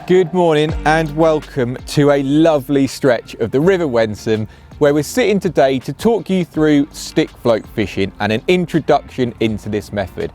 Good morning and welcome to a lovely stretch of the River Wensum, where we're sitting today to talk you through stick float fishing and an introduction into this method.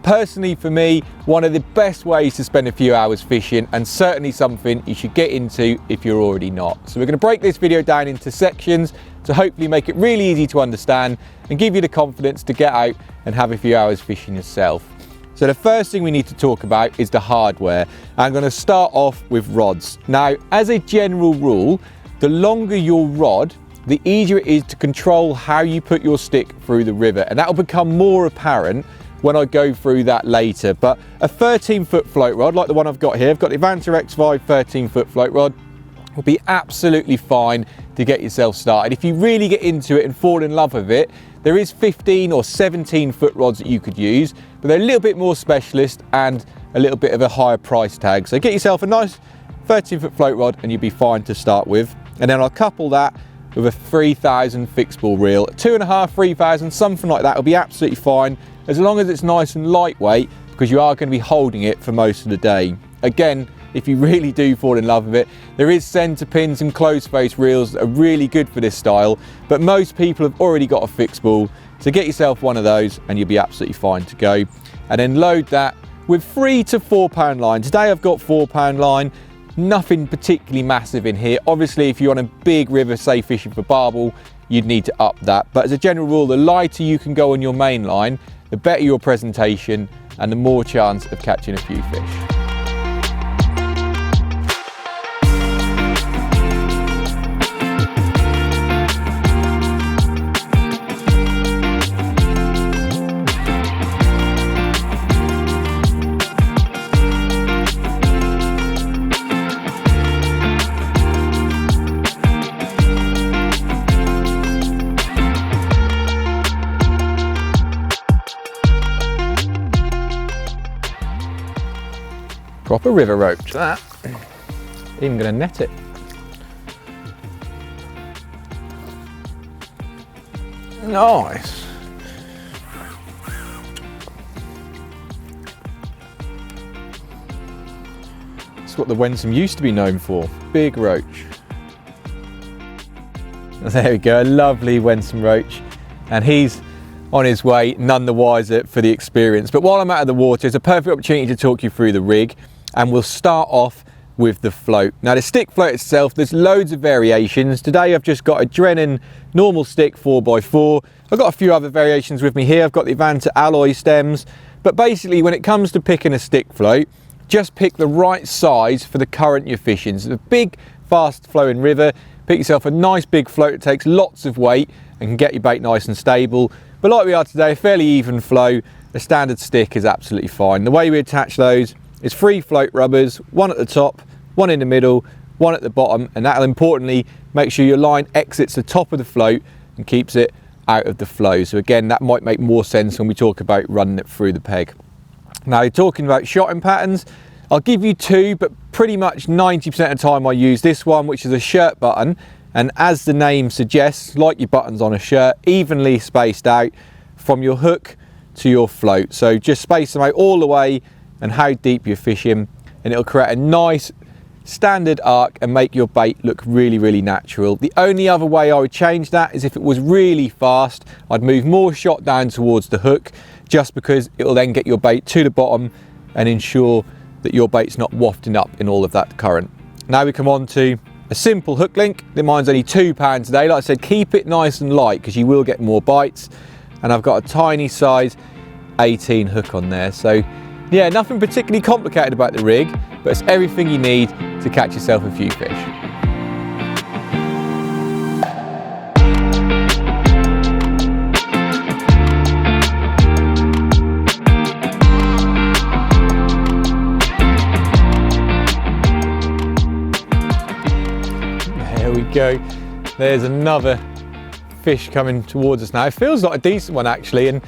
Personally for me, one of the best ways to spend a few hours fishing, and certainly something you should get into if you're already not. So we're going to break this video down into sections to hopefully make it really easy to understand and give you the confidence to get out and have a few hours fishing yourself. So the first thing we need to talk about is the hardware. I'm going to start off with rods. Now, as a general rule, the longer your rod, the easier it is to control how you put your stick through the river, and that will become more apparent when I go through that later. But a 13-foot float rod like the one I've got here, I've got the Advancer X5 13-foot float rod, will be absolutely fine to get yourself started. If you really get into it and fall in love with it, there is 15 or 17-foot rods that you could use, but they're a little bit more specialist and a little bit of a higher price tag. So get yourself a nice 13-foot float rod and you'll be fine to start with. And then I'll couple that with a 3000 fixed ball reel. 2.5, 3000, something like that will be absolutely fine, as long as it's nice and lightweight, because you are going to be holding it for most of the day. Again, if you really do fall in love with it, there is centre pins and closed face reels that are really good for this style, but most people have already got a fixed ball, so get yourself one of those and you'll be absolutely fine to go. And then load that with 3 to 4 pound line. Today I've got 4 pound line, nothing particularly massive in here. Obviously if you're on a big river, say fishing for barbel, you'd need to up that, but as a general rule, the lighter you can go on your main line, the better your presentation and the more chance of catching a few fish. Proper river roach, that. Even gonna net it. Nice. That's what the Wensum used to be known for, big roach. There we go, a lovely Wensum roach. And he's on his way, none the wiser for the experience. But while I'm out of the water, it's a perfect opportunity to talk you through the rig. And we'll start off with the float. Now the stick float itself, there's loads of variations. Today I've just got a Drennan normal stick 4x4. I've got a few other variations with me here. I've got the Advancer alloy stems. But basically when it comes to picking a stick float, just pick the right size for the current you're fishing. So a big, fast flowing river, pick yourself a nice big float that takes lots of weight and can get your bait nice and stable. But like we are today, a fairly even flow, a standard stick is absolutely fine. The way we attach those is 3 float rubbers, 1 at the top, 1 in the middle, 1 at the bottom, and that'll importantly make sure your line exits the top of the float and keeps it out of the flow. So again, that might make more sense when we talk about running it through the peg. Now you're talking about shotting patterns, I'll give you 2, but pretty much 90% of the time I use this one, which is a shirt button, and as the name suggests, like your buttons on a shirt, evenly spaced out from your hook to your float. So just space them out all the way and how deep you're fishing, and it'll create a nice standard arc and make your bait look really, really natural. The only other way I would change that is if it was really fast, I'd move more shot down towards the hook, just because it will then get your bait to the bottom and ensure that your bait's not wafting up in all of that current. Now we come on to a simple hook link. Mine's only £2 today. Like I said, keep it nice and light because you will get more bites. And I've got a tiny size 18 hook on there. So yeah, nothing particularly complicated about the rig, but it's everything you need to catch yourself a few fish. There we go. There's another fish coming towards us now. It feels like a decent one actually, and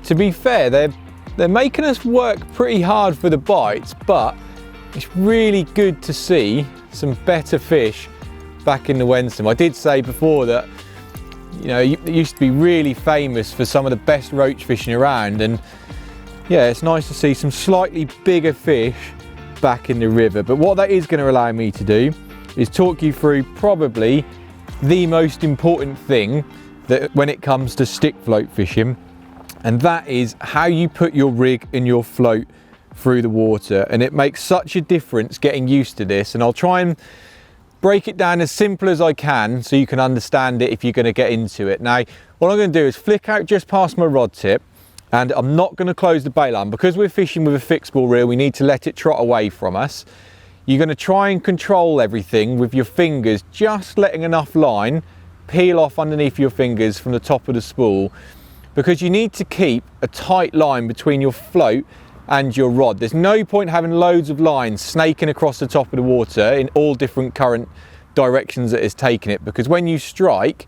to be fair, they're making us work pretty hard for the bites, but it's really good to see some better fish back in the Wensum. I did say before that, you know, it used to be really famous for some of the best roach fishing around, and yeah, it's nice to see some slightly bigger fish back in the river. But what that is going to allow me to do is talk you through probably the most important thing that when it comes to stick float fishing, and that is how you put your rig and your float through the water. And it makes such a difference getting used to this, and I'll try and break it down as simple as I can so you can understand it if you're going to get into it. Now, what I'm going to do is flick out just past my rod tip, and I'm not going to close the bait line. Because we're fishing with a fixed ball reel, we need to let it trot away from us. You're going to try and control everything with your fingers, just letting enough line peel off underneath your fingers from the top of the spool, because you need to keep a tight line between your float and your rod. There's no point having loads of lines snaking across the top of the water in all different current directions that it's taking it, because when you strike,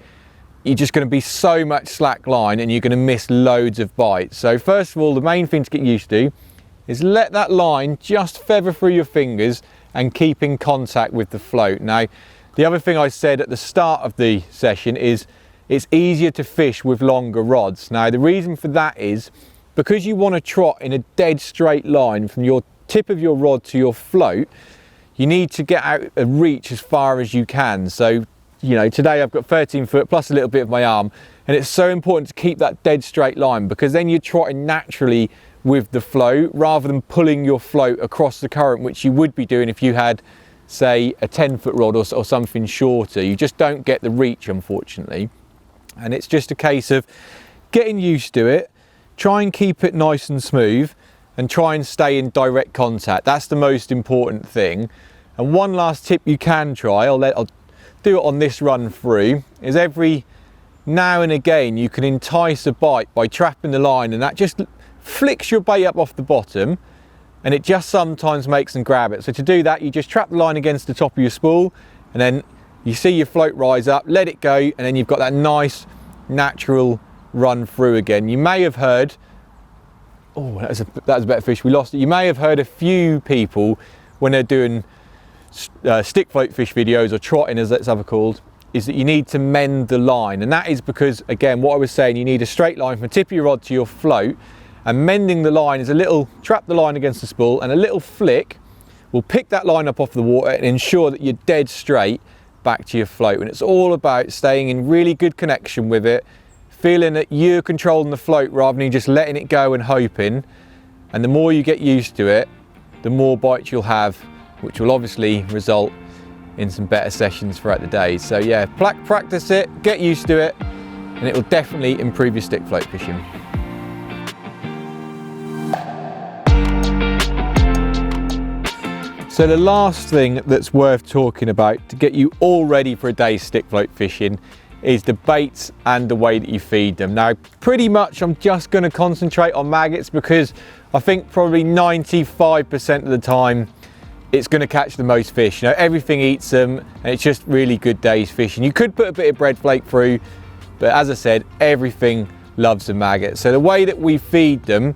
you're just going to be so much slack line and you're going to miss loads of bites. So first of all, the main thing to get used to is let that line just feather through your fingers and keep in contact with the float. Now, the other thing I said at the start of the session is it's easier to fish with longer rods. Now, the reason for that is because you want to trot in a dead straight line from your tip of your rod to your float, you need to get out a reach as far as you can. So, you know, today I've got 13 foot plus a little bit of my arm, and it's so important to keep that dead straight line, because then you're trotting naturally with the float rather than pulling your float across the current, which you would be doing if you had, say, a 10-foot rod or something shorter. You just don't get the reach, unfortunately. And it's just a case of getting used to it. Try and keep it nice and smooth, and try and stay in direct contact. That's the most important thing. And one last tip you can try, I'll do it on this run through, is every now and again you can entice a bite by trapping the line, and that just flicks your bait up off the bottom, and it just sometimes makes them grab it. So to do that, you just trap the line against the top of your spool, and then you see your float rise up, let it go, and then you've got that nice natural run through again. You may have heard, oh, that was a better fish, we lost it. You may have heard a few people when they're doing stick float fish videos, or trotting as it's ever called, is that you need to mend the line. And that is because, again, what I was saying, you need a straight line from the tip of your rod to your float, and mending the line is a little trap the line against the spool, and a little flick will pick that line up off the water and ensure that you're dead straight back to your float. And it's all about staying in really good connection with it, feeling that you're controlling the float rather than just letting it go and hoping. And the more you get used to it, the more bites you'll have, which will obviously result in some better sessions throughout the day. So yeah, practice it, get used to it, and it will definitely improve your stick float fishing. So the last thing that's worth talking about to get you all ready for a day's stick float fishing is the baits and the way that you feed them. Now, pretty much I'm just going to concentrate on maggots, because I think probably 95% of the time it's going to catch the most fish. You know, everything eats them, and it's just really good day's fishing. You could put a bit of bread flake through, but as I said, everything loves the maggot. So the way that we feed them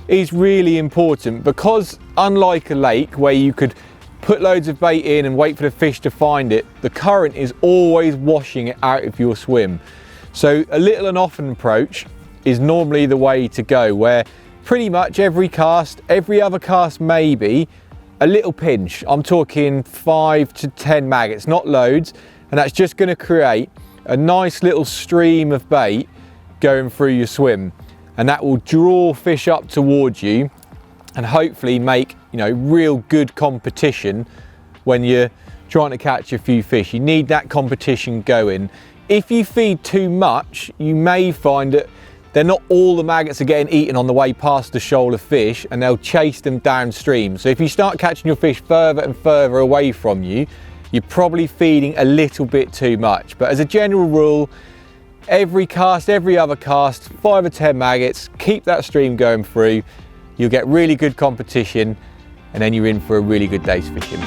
is really important, because unlike a lake where you could put loads of bait in and wait for the fish to find it, the current is always washing it out of your swim. So a little and often approach is normally the way to go, where pretty much every cast, every other cast maybe, a little pinch. I'm talking 5 to 10 maggots, not loads, and that's just going to create a nice little stream of bait going through your swim, and that will draw fish up towards you and hopefully make, you know, real good competition when you're trying to catch a few fish. You need that competition going. If you feed too much, you may find that they're not all the maggots are getting eaten on the way past the shoal of fish, and they'll chase them downstream. So if you start catching your fish further and further away from you, you're probably feeding a little bit too much. But as a general rule, every cast, every other cast, 5 or 10 maggots, keep that stream going through. You'll get really good competition, and then you're in for a really good day's fishing.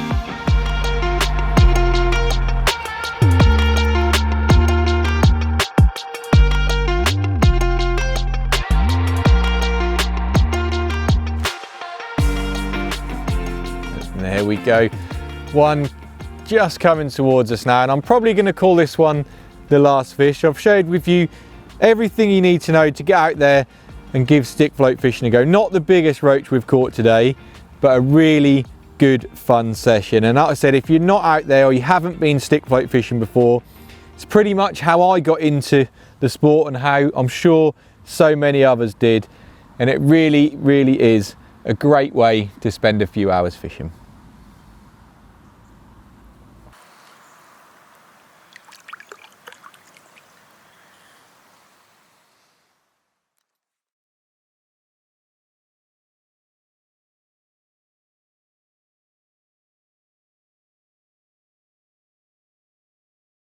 And there we go. One just coming towards us now, and I'm probably going to call this one the last fish. I've shared with you everything you need to know to get out there and give stick float fishing a go. Not the biggest roach we've caught today, but a really good fun session. And like I said, if you're not out there or you haven't been stick float fishing before, it's pretty much how I got into the sport and how I'm sure so many others did. And it really, really is a great way to spend a few hours fishing.